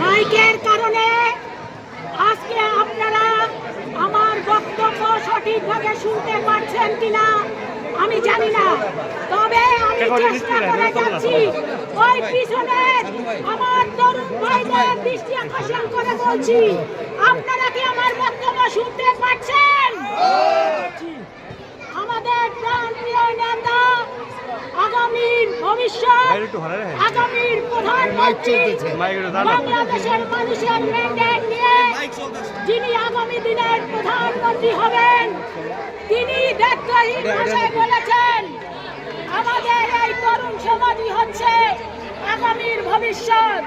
মাইকের কারণে আজকে আপনারা আমার বক্তব্য সঠিকভাবে শুনতে পাচ্ছেন কিনা আমি জানি না, তবে আমি চেষ্টা করে যাচ্ছি। ওই পিছনে আমার তরুণ ভাইদের দৃষ্টি আকর্ষণ করে বলছি, আপনারা কি আমার বক্তব্য শুনতে পাচ্ছেন? আমাদের প্রাণপ্রিয় নেতা, আগামীর ভবিষ্যৎ, আগামীর প্রধানমন্ত্রী, বাংলাদেশের মানুষের ম্যান্ডেট নিয়ে যিনি আগামী দিনের প্রধানমন্ত্রী হবেন, তিনি দায়িত্বহীন ভাষায় বলেছেন আমাদের এই তরুণ সমাজই হচ্ছে আগামীর ভবিষ্যৎ।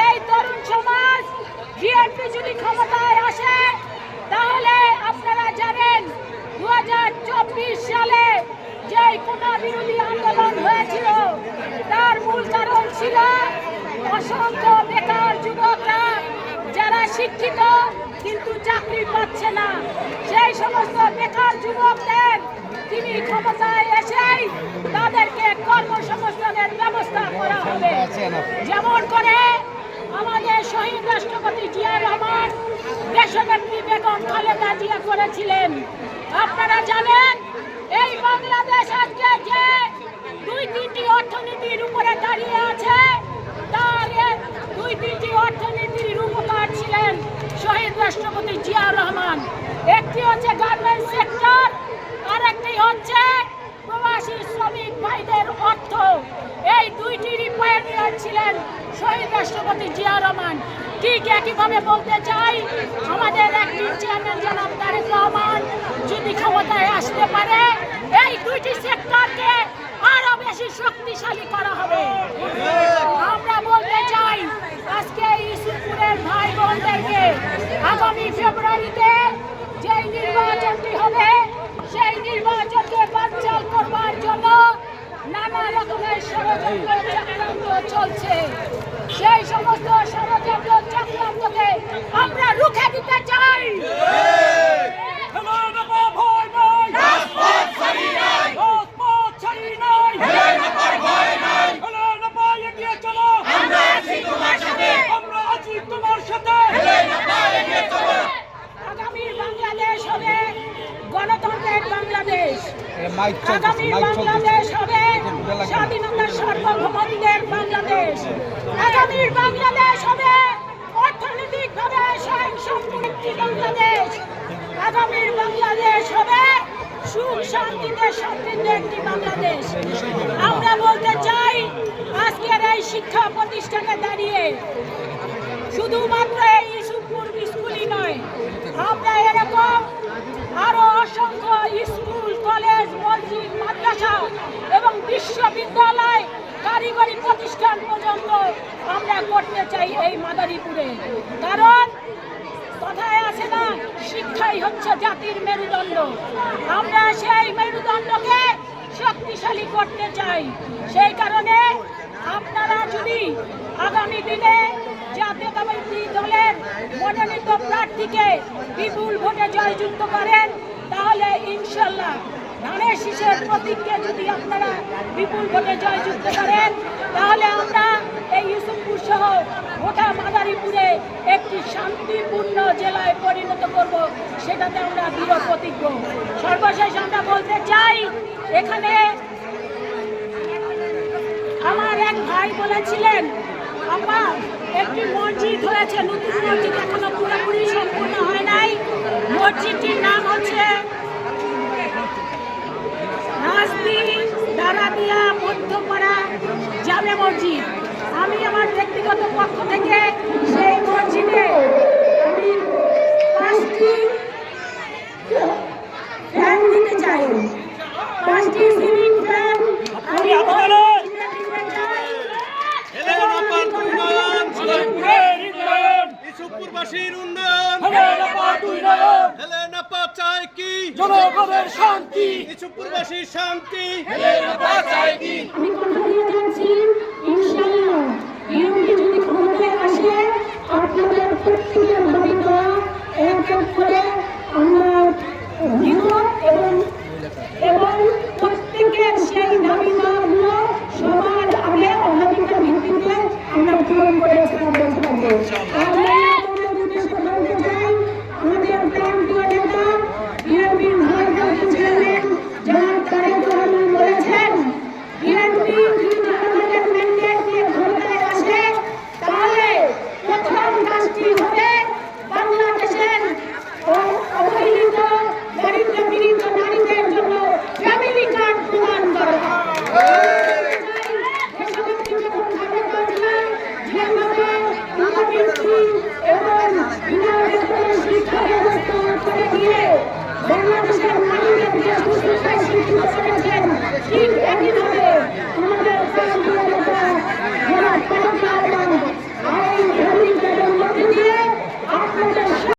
এই তরুণ সমাজ বিএনপি যদি ক্ষমতায় আসে তাহলে আপনারা জানেন 2024 সালে যে কোটা বিরোধী আন্দোলন হয়েছিল তার মূল কারণ ছিল অসংখ্য বেকার যুবকরা যারা শিক্ষিত কিন্তু চাকরি পাচ্ছে না। সেই সমস্ত বেকার যুবকদের তিনি ক্ষমতায় এসেই তাদেরকে কর্মসংস্থানের ব্যবস্থা করা হবে। যেমন করে আমাদের শহীদ রাষ্ট্রপতি জিয়া রহমান দেশনেত্রী বেগম খালেদা জিয়া করেছিলেন। আপনারা জানেন এই বাংলাদেশ আজকে যে 2-3টি অর্থনীতির উপরে দাঁড়িয়ে আছে তার 2-3টি অর্থনীতির রূপকার ছিলেন শহীদ রাষ্ট্রপতি জিয়া রহমান। একটি হচ্ছে গার্মেন্টস সেক্টর, আরেকটি হচ্ছে প্রবাসী শ্রমিক ভাইদের অর্থ। এই দুইটিরই পায়োনিয়ার ছিলেন শহীদ রাষ্ট্রপতি জিয়া রহমান। ঠিক একইভাবে বলতে চাই আমাদের একটি চেয়ারম্যান জনাব তারেক রহমান যদি ক্ষমতায় আসতে পারে এই দুইটি সেক্টরকে আরো বেশি শক্তিশালী করা হবে। আমরা বলতে চাই আজকে ইসুপুরের ভাই বোনদেরকে আগামী ফেব্রুয়ারিতে যে নির্বাচনটি হবে সেই নির্বাচনকে বানচাল করবার জন্য নানা রকমের ষড়যন্ত্র চক্রান্ত চলছে। সেই সমস্ত ষড়যন্ত্র চক্রান্তকে আমরা রুখে দিতে চাই। আগামীর বাংলাদেশ হবে গণতন্ত্রের বাংলাদেশ, আগামীর বাংলাদেশ হবে স্বাধীনতার সার্বভৌমত্বের বাংলাদেশ, আগামীর বাংলাদেশ হবে অর্থনৈতিকভাবে স্বয়ংসম্পূর্ণ বাংলাদেশ, আগামীর বাংলাদেশ হবে সুখ শান্তিতে সমৃদ্ধ একটি বাংলাদেশ। আমরা বলতে চাই আজকের এই শিক্ষা প্রতিষ্ঠানে দাঁড়িয়ে শুধুমাত্র এই ইসুপুর স্কুলই নয়, আমরা এরকম আরো অসংখ্য স্কুল, কলেজ, মসজিদ, মাদ্রাসা এবং বিশ্ববিদ্যালয়, কারিগরি প্রতিষ্ঠান পর্যন্ত আমরা করতে চাই এই মাদারীপুরে। কারণ কথায় আছে না, শিক্ষাই হচ্ছে জাতির মেরুদণ্ড। আমরা সেই মেরুদণ্ডকে শক্তিশালী করতে চাই। সেই কারণে আপনারা যদি আগামী দিনে জাতীয়তাবাদী দলের মনোনীত প্রার্থীকে বিপুল ভোটে জয়যুক্ত করেন তাহলে ইনশাল্লাহ ধানের শীষের প্রতীককে যদি আপনারা বিপুল ভোটে জয়যুক্ত করেন তাহলে আমরা এই ইউসুফপুর সহ গোটা মাদারীপুরে একটি শান্তিপূর্ণ জেলায় পরিণত করব, সেটাতে আমরা দৃঢ় প্রতিজ্ঞ। সর্বশেষ আমরা বলতে চাই এখানে আমার এক ভাই বলেছিলেন আপা একটি মসজিদ হয়েছে, নতুন মসজিদ এখনো পুরোপুরি সম্পূর্ণ হয় নাই। মসজিদটির নাম হচ্ছে রাজদি দারাদিয়া মধ্যপাড়া জামে মসজিদ। আমি আমার ব্যক্তিগত পক্ষ থেকে সেই মসজিদে আমি 5টি ফ্যান দিতে চাই, 5টি সিলিং ফ্যান আমি ইসুপুরবাসীর উন্নয়ন, চায় কি জনগণের শান্তি, ইসুপুরবাসীর শান্তি। আমি কথা দিয়ে যাচ্ছি ইনশাআল্লাহ বিএনপি যদি ক্ষমতায় আসে আপনাদের প্রত্যেকের দাবিটা এক এক করে আমরা দিব এবং প্রত্যেকের সেই দাবিগুলো সবার আগে অগ্রাধিকার ভিত্তিতে আমরা পূরণ করে ছাড়বো। আমরা আপনাদের উদ্দেশ্যে বলতে চাই, আমাদের প্রান্তীয় নেতা বিএনপির ভারপ্রাপ্ত চেয়ারম্যান জনাব তারেক রহমান বলেছেন, বিএনপি যদি আমাদের ম্যান্ডেট নিয়ে ক্ষমতায় আসে তাহলে প্রথম কাজটি হবে বাংলাদেশের অবহেলিত দারিদ্র পীড়িত নারীদের জন্য ফ্যামিলি কার্ড প্রদান করা। দেশাত্মক যখন খালেদা জিয়া যেভাবে বিএনপি এবং বিনা বেতনের শিক্ষা ব্যবস্থা করে দিয়ে বাংলাদেশের নারীদেরকে সুশিক্ষায় শিক্ষিত করেছেন, ঠিক একইভাবে আমাদের প্রান্তীয় নেতা